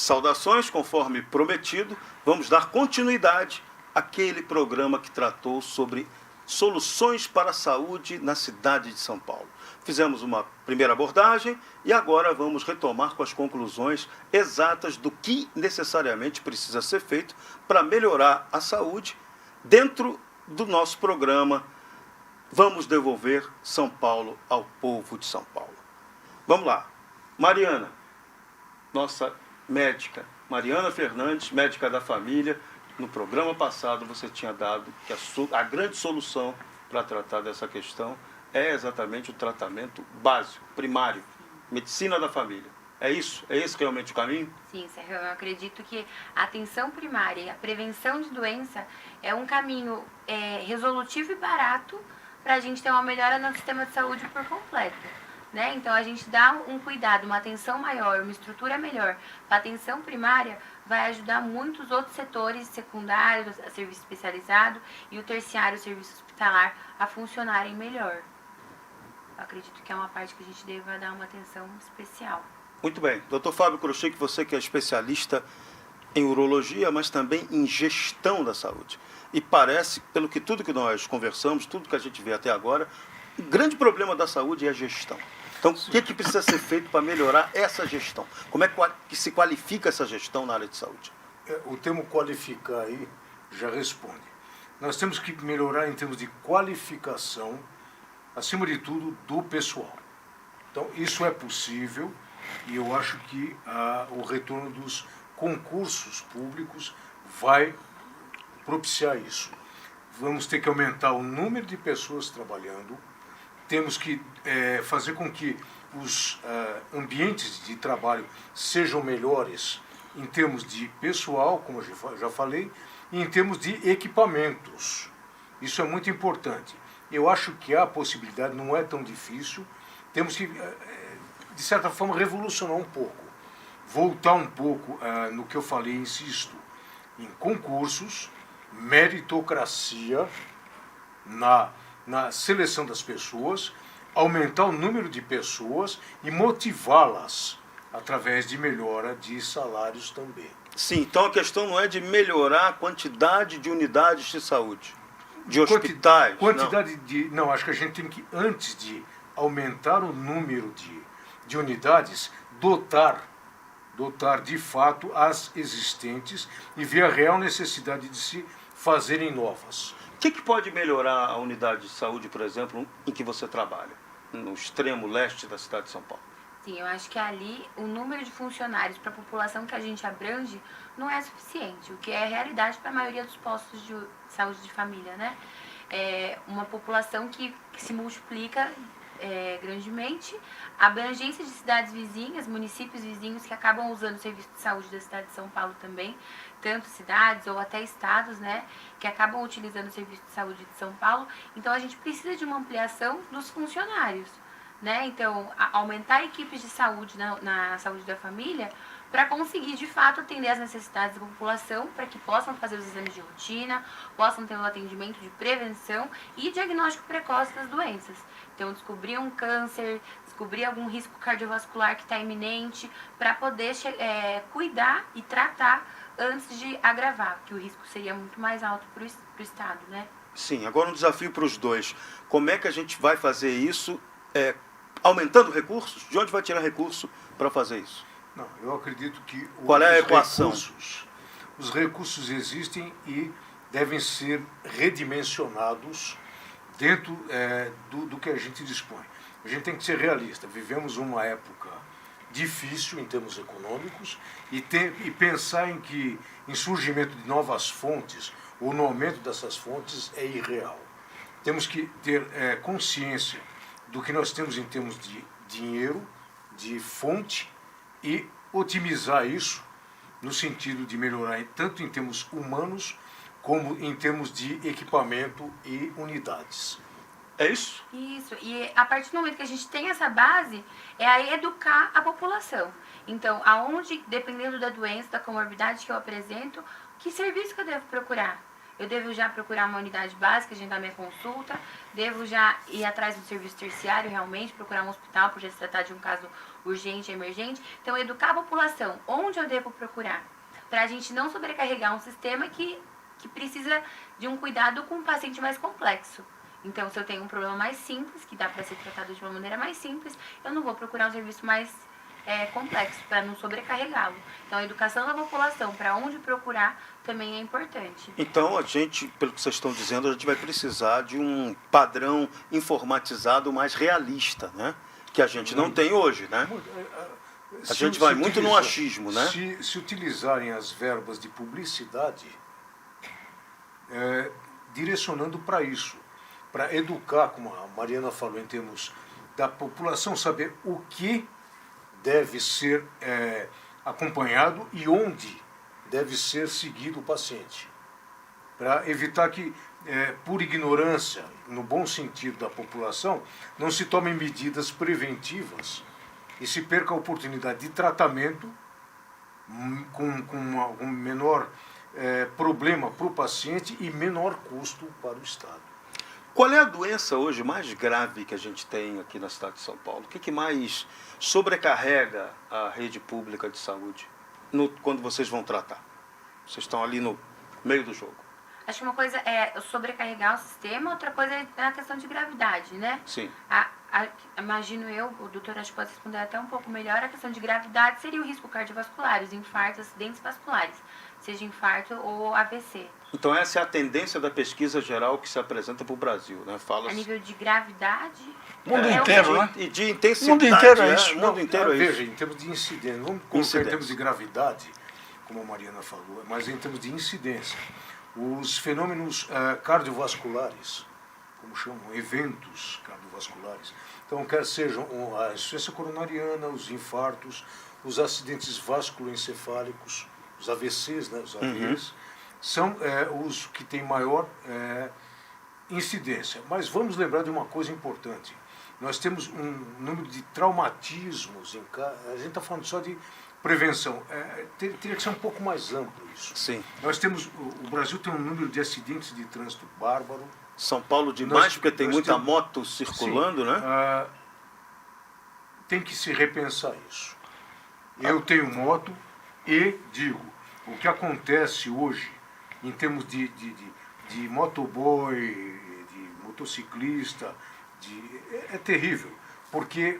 Saudações, conforme prometido, vamos dar continuidade àquele programa que tratou sobre soluções para a saúde na cidade de São Paulo. Fizemos uma primeira abordagem e agora vamos retomar com as conclusões exatas do que necessariamente precisa ser feito para melhorar a saúde dentro do nosso programa Vamos Devolver São Paulo ao Povo de São Paulo. Vamos lá. Mariana, nossa médica, Mariana Fernandes, médica da família. No programa passado você tinha dado que a grande solução para tratar dessa questão é exatamente o tratamento básico, primário, medicina da família. É isso? É esse realmente o caminho? Sim, Sérgio, eu acredito que a atenção primária e a prevenção de doença é um caminho resolutivo e barato para a gente ter uma melhora no sistema de saúde por completo. Né? Então, a gente dá um cuidado, uma atenção maior, uma estrutura melhor para a atenção primária, vai ajudar muitos outros setores secundários, a serviço especializado e o terciário, o serviço hospitalar, a funcionarem melhor. Eu acredito que é uma parte que a gente deva dar uma atenção especial. Muito bem. Dr. Fábio Kroschek, você que é especialista em urologia, mas também em gestão da saúde. E parece, pelo que tudo que nós conversamos, tudo que a gente vê até agora, o grande problema da saúde é a gestão. Então, o que precisa ser feito para melhorar essa gestão? Como é que se qualifica essa gestão na área de saúde? O termo qualificar aí já responde. Nós temos que melhorar em termos de qualificação, acima de tudo, do pessoal. Então, isso é possível e eu acho que o retorno dos concursos públicos vai propiciar isso. Vamos ter que aumentar o número de pessoas trabalhando, temos que fazer com que os ambientes de trabalho sejam melhores em termos de pessoal, como eu já falei, e em termos de equipamentos. Isso é muito importante. Eu acho que a possibilidade não é tão difícil, temos que, de certa forma, revolucionar um pouco, voltar um pouco no que eu falei, insisto, em concursos, meritocracia na seleção das pessoas, aumentar o número de pessoas e motivá-las através de melhora de salários também. Sim, então a questão não é de melhorar a quantidade de unidades de saúde, de hospitais. Não, acho que a gente tem que, antes de aumentar o número de unidades, dotar de fato as existentes e ver a real necessidade de se fazerem novas. O que pode melhorar a unidade de saúde, por exemplo, em que você trabalha, no extremo leste da cidade de São Paulo? Sim, eu acho que ali o número de funcionários para a população que a gente abrange não é suficiente, o que é realidade para a maioria dos postos de saúde de família, né? É uma população que se multiplica grandemente, a abrangência de cidades vizinhas, municípios vizinhos que acabam usando o serviço de saúde da cidade de São Paulo também, tanto cidades ou até estados, né, que acabam utilizando o serviço de saúde de São Paulo. Então, a gente precisa de uma ampliação dos funcionários, né? Então, aumentar equipes de saúde na saúde da família para conseguir, de fato, atender às necessidades da população, para que possam fazer os exames de rotina, possam ter um atendimento de prevenção e diagnóstico precoce das doenças. Então, descobrir um câncer, descobrir algum risco cardiovascular que está iminente, para poder cuidar e tratar antes de agravar, que o risco seria muito mais alto para o Estado, né? Sim, agora um desafio para os dois. Como é que a gente vai fazer isso aumentando recursos? De onde vai tirar recurso para fazer isso? Não, eu acredito que qual é a equação? Os recursos existem e devem ser redimensionados dentro do que a gente dispõe. A gente tem que ser realista. Vivemos uma época difícil em termos econômicos e pensar em surgimento de novas fontes ou no aumento dessas fontes é irreal. Temos que ter consciência do que nós temos em termos de dinheiro, de fonte, e otimizar isso no sentido de melhorar tanto em termos humanos como em termos de equipamento e unidades. É isso? Isso. E a partir do momento que a gente tem essa base, é aí educar a população. Então, aonde, dependendo da doença, da comorbidade que eu apresento, que serviço que eu devo procurar? Eu devo já procurar uma unidade básica, agendar minha consulta, devo já ir atrás do serviço terciário realmente, procurar um hospital, por já se tratar de um caso urgente, emergente. Então, educar a população, onde eu devo procurar, para a gente não sobrecarregar um sistema que precisa de um cuidado com um paciente mais complexo. Então, se eu tenho um problema mais simples, que dá para ser tratado de uma maneira mais simples, eu não vou procurar um serviço mais complexo, para não sobrecarregá-lo. Então, a educação da população, para onde procurar, também é importante. Então, a gente, pelo que vocês estão dizendo, a gente vai precisar de um padrão informatizado mais realista, né? Que a gente não tem hoje, né? A gente vai muito no achismo, né? Se utilizarem as verbas de publicidade, direcionando para isso, para educar, como a Mariana falou, em termos da população saber o que deve ser acompanhado e onde deve ser seguido o paciente, para evitar que, por ignorância, no bom sentido da população, não se tomem medidas preventivas e se perca a oportunidade de tratamento com um menor problema para o paciente e menor custo para o Estado. Qual é a doença hoje mais grave que a gente tem aqui na cidade de São Paulo? O que mais sobrecarrega a rede pública de saúde quando vocês vão tratar? Vocês estão ali no meio do jogo. Acho que uma coisa é sobrecarregar o sistema, outra coisa é a questão de gravidade, né? Sim. Imagino eu, o doutor acho que pode responder até um pouco melhor, a questão de gravidade seria o risco cardiovascular, os infartos, acidentes vasculares, seja infarto ou AVC. Então essa é a tendência da pesquisa geral que se apresenta para o Brasil, né? A nível de gravidade... Mundo inteiro, né? E de intensidade. Mundo inteiro é isso. O mundo inteiro é isso. Veja, em termos de incidência, vamos colocar em termos de gravidade, como a Mariana falou, mas em termos de incidência. Os fenômenos cardiovasculares, como chamam, eventos cardiovasculares, então quer sejam a insuficiência coronariana, os infartos, os acidentes vasculoencefálicos, os AVCs, né, os AVs, são os que têm maior incidência. Mas vamos lembrar de uma coisa importante. Nós temos um número de traumatismos, a gente está falando só de prevenção. Teria que ser um pouco mais amplo isso. Sim. Nós temos, o Brasil tem um número de acidentes de trânsito bárbaro. São Paulo demais, porque tem muita moto circulando, sim, né? Tem que se repensar isso. Eu tenho moto e digo, o que acontece hoje em termos de motoboy, de motociclista, é terrível, porque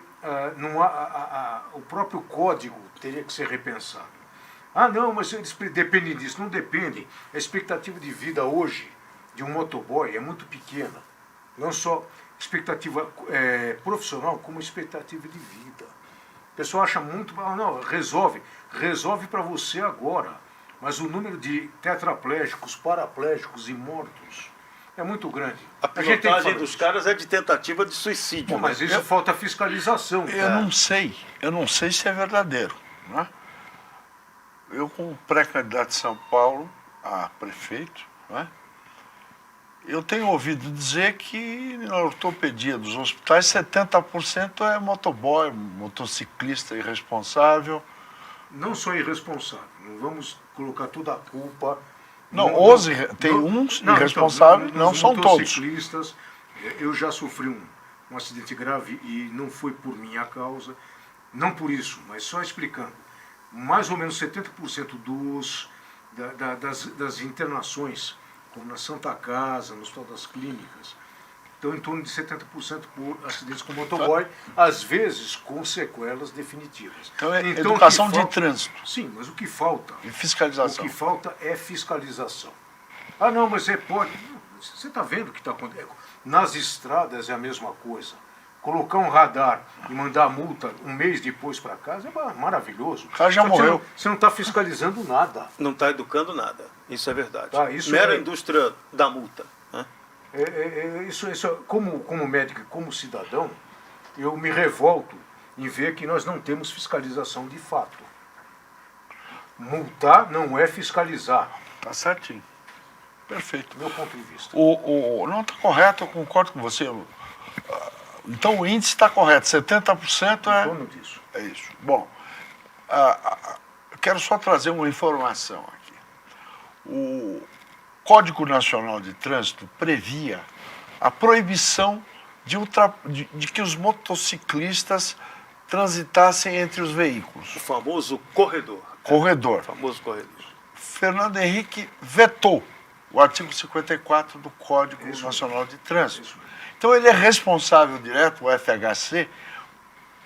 não o próprio código teria que ser repensado. Não, mas eles dependem disso. Não dependem. A expectativa de vida hoje de um motoboy é muito pequena. Não só expectativa profissional, como expectativa de vida. O pessoal acha muito... não, resolve para você agora. Mas o número de tetraplégicos, paraplégicos e mortos é muito grande. A pilotagem dos caras é de tentativa de suicídio. Bom, mas isso falta fiscalização. Eu não sei se é verdadeiro, né? Eu, como pré-candidato de São Paulo a prefeito, né, eu tenho ouvido dizer que na ortopedia dos hospitais 70% é motoboy, motociclista irresponsável. Não sou irresponsável, não vamos colocar toda a culpa. Tem uns irresponsáveis, não são todos. Motociclistas, eu já sofri um acidente grave e não foi por minha causa, não por isso, mas só explicando. Mais ou menos 70% das internações, como na Santa Casa, no Hospital das Clínicas, estão em torno de 70% por acidentes com motoboy, às vezes com sequelas definitivas. Então educação de trânsito. Sim, mas o que falta? E fiscalização. O que falta é fiscalização. Não, mas você pode... Você está vendo o que está acontecendo? Nas estradas é a mesma coisa. Colocar um radar e mandar a multa um mês depois para casa é maravilhoso. O cara já morreu. Você não está fiscalizando nada. Não está educando nada. Isso é verdade. Isso Mera indústria da multa. Né? Isso, como médico e como cidadão, eu me revolto em ver que nós não temos fiscalização de fato. Multar não é fiscalizar. Tá certinho. Perfeito. Do meu ponto de vista. Não está correto, eu concordo com você. Então o índice está correto, 70% em torno disso. É isso. Bom, eu quero só trazer uma informação aqui. Código Nacional de Trânsito previa a proibição de que os motociclistas transitassem entre os veículos. O famoso corredor. Corredor. O famoso corredor. Fernando Henrique vetou o artigo 54 do Código Nacional de Trânsito. Então ele é responsável direto, o FHC,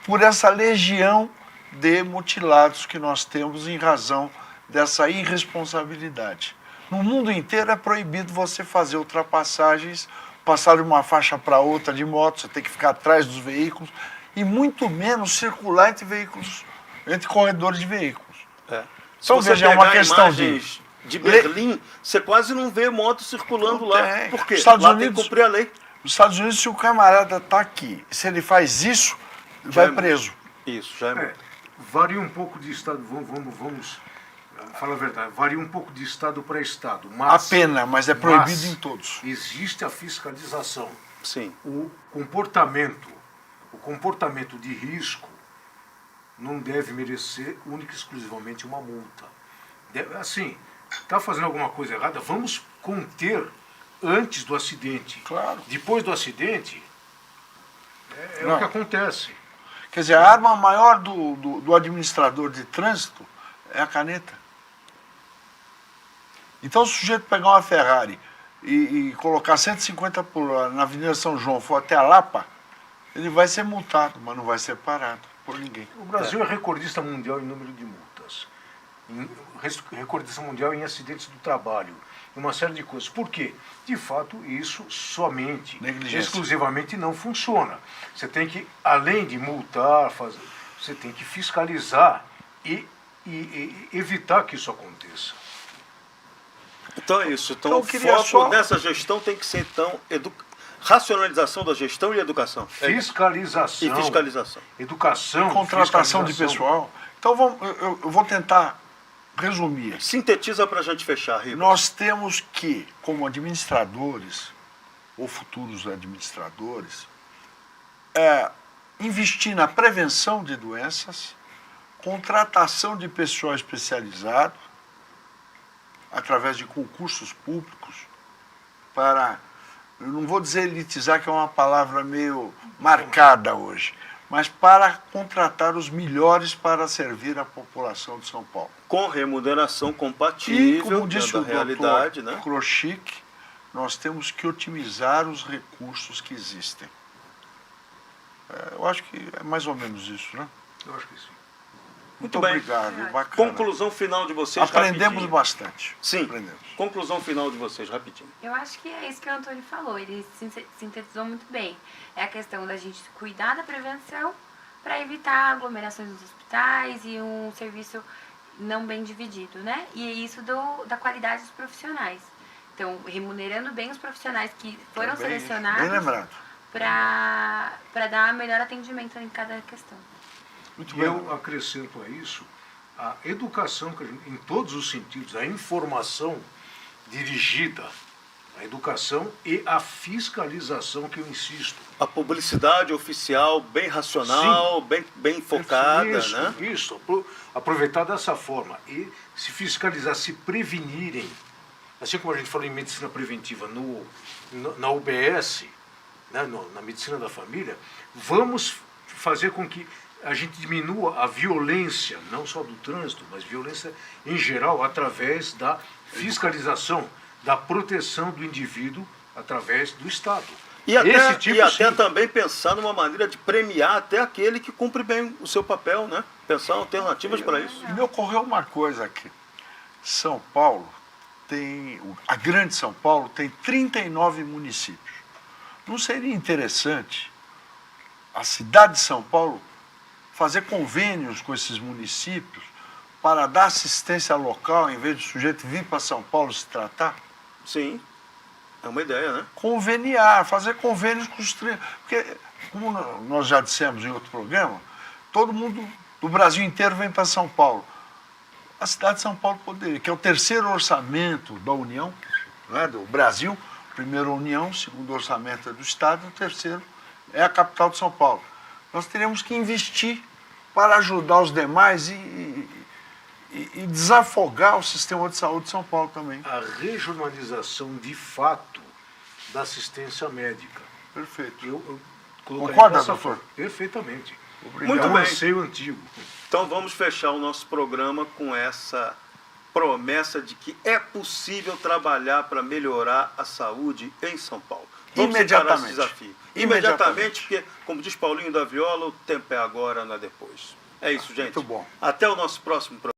por essa legião de mutilados que nós temos em razão dessa irresponsabilidade. No mundo inteiro é proibido você fazer ultrapassagens, passar de uma faixa para outra de moto, você tem que ficar atrás dos veículos, e muito menos circular entre veículos, entre corredores de veículos. É. Se Então você veja, é pegar uma questão imagens de Berlim, você quase não vê moto circulando lá. Tem. Por quê? Estados Lá Unidos- tem que cumprir a lei. Nos Estados Unidos, se o camarada está aqui, se ele faz isso, Já vai é preso. Isso, já é. Varia um pouco de estado, vamos falar a verdade, varia um pouco de estado para estado, A mas pena, mas é proibido mas em todos. existe a fiscalização. Sim. O comportamento de risco não deve merecer única e exclusivamente uma multa. Assim, está fazendo alguma coisa errada, vamos conter antes do acidente. Claro. Depois do acidente, é Não. o que acontece. Quer dizer, a arma maior do administrador de trânsito é a caneta. Então, se o sujeito pegar uma Ferrari e colocar 150 por hora na Avenida São João, for até a Lapa, ele vai ser multado, mas não vai ser parado por ninguém. O Brasil é recordista mundial em número de multas, recordista mundial em acidentes do trabalho, uma série de coisas. Por quê? De fato, isso somente, Negligência. exclusivamente não funciona. Você tem que, além de multar, você tem que fiscalizar e evitar que isso aconteça. Então é isso. Então Eu o queria foco só- dessa gestão tem que ser, então, racionalização da gestão e educação. Fiscalização, E fiscalização. educação, Contratação de fiscalização. pessoal. Então, eu vou tentar resumir. Sintetiza para a gente fechar, Rico. Nós temos que, como administradores, ou futuros administradores, investir na prevenção de doenças, contratação de pessoal especializado, através de concursos públicos, para, eu não vou dizer elitizar, que é uma palavra meio marcada hoje, mas para contratar os melhores para servir a população de São Paulo. Com remuneração E, compatível como disse dentro o da realidade, doutor né? Krochik, nós temos que otimizar os recursos que existem. Eu acho que é mais ou menos isso, né? Eu acho que sim. Muito Muito bem. obrigado, bacana. Conclusão final de vocês, Aprendemos rapidinho. bastante. Sim, Aprendemos. conclusão final de vocês, rapidinho. Eu acho que é isso que o Antônio falou, ele sintetizou muito bem. É a questão da gente cuidar da prevenção para evitar aglomerações nos hospitais e um serviço não bem dividido, né? E é isso da qualidade dos profissionais. Então, remunerando bem os profissionais que foram Bem selecionados lembrado. para dar melhor atendimento em cada questão. Muito E bem. eu acrescento a isso a educação, em todos os sentidos, a informação dirigida à educação e a fiscalização, que eu insisto. A publicidade oficial bem racional, bem focada, Isso, né? isso, aproveitar dessa forma e se fiscalizar, se prevenirem. Assim como a gente falou em medicina preventiva na UBS, né, na medicina da família, vamos fazer com que a gente diminua a violência, não só do trânsito, mas violência em geral, através da fiscalização, da proteção do indivíduo através do Estado. E até, Esse tipo, e até sim. também pensar numa maneira de premiar até aquele que cumpre bem o seu papel, né? Pensar alternativas para isso. E me ocorreu uma coisa aqui. São Paulo a grande São Paulo tem 39 municípios. Não seria interessante a cidade de São Paulo fazer convênios com esses municípios para dar assistência local, em vez do sujeito vir para São Paulo se tratar? Sim, é uma ideia, né? Conveniar, fazer convênios com os... Porque, como nós já dissemos em outro programa, todo mundo do Brasil inteiro vem para São Paulo. A cidade de São Paulo poderia, que é o terceiro orçamento da União, né, do Brasil, primeiro a União, segundo orçamento é do Estado, o terceiro é a capital de São Paulo. Nós teríamos que investir para ajudar os demais e e desafogar o sistema de saúde de São Paulo também. A regionalização de fato da assistência médica. Perfeito. Eu colocaria Concorda, dessa doutor? forma. Perfeitamente. Muito É um bem. anseio antigo. Então vamos fechar o nosso programa com essa promessa de que é possível trabalhar para melhorar a saúde em São Paulo. Vamos encarar esse desafio. Imediatamente, porque, como diz Paulinho da Viola, o tempo é agora, não é depois. É isso, gente. Muito bom. Até o nosso próximo programa.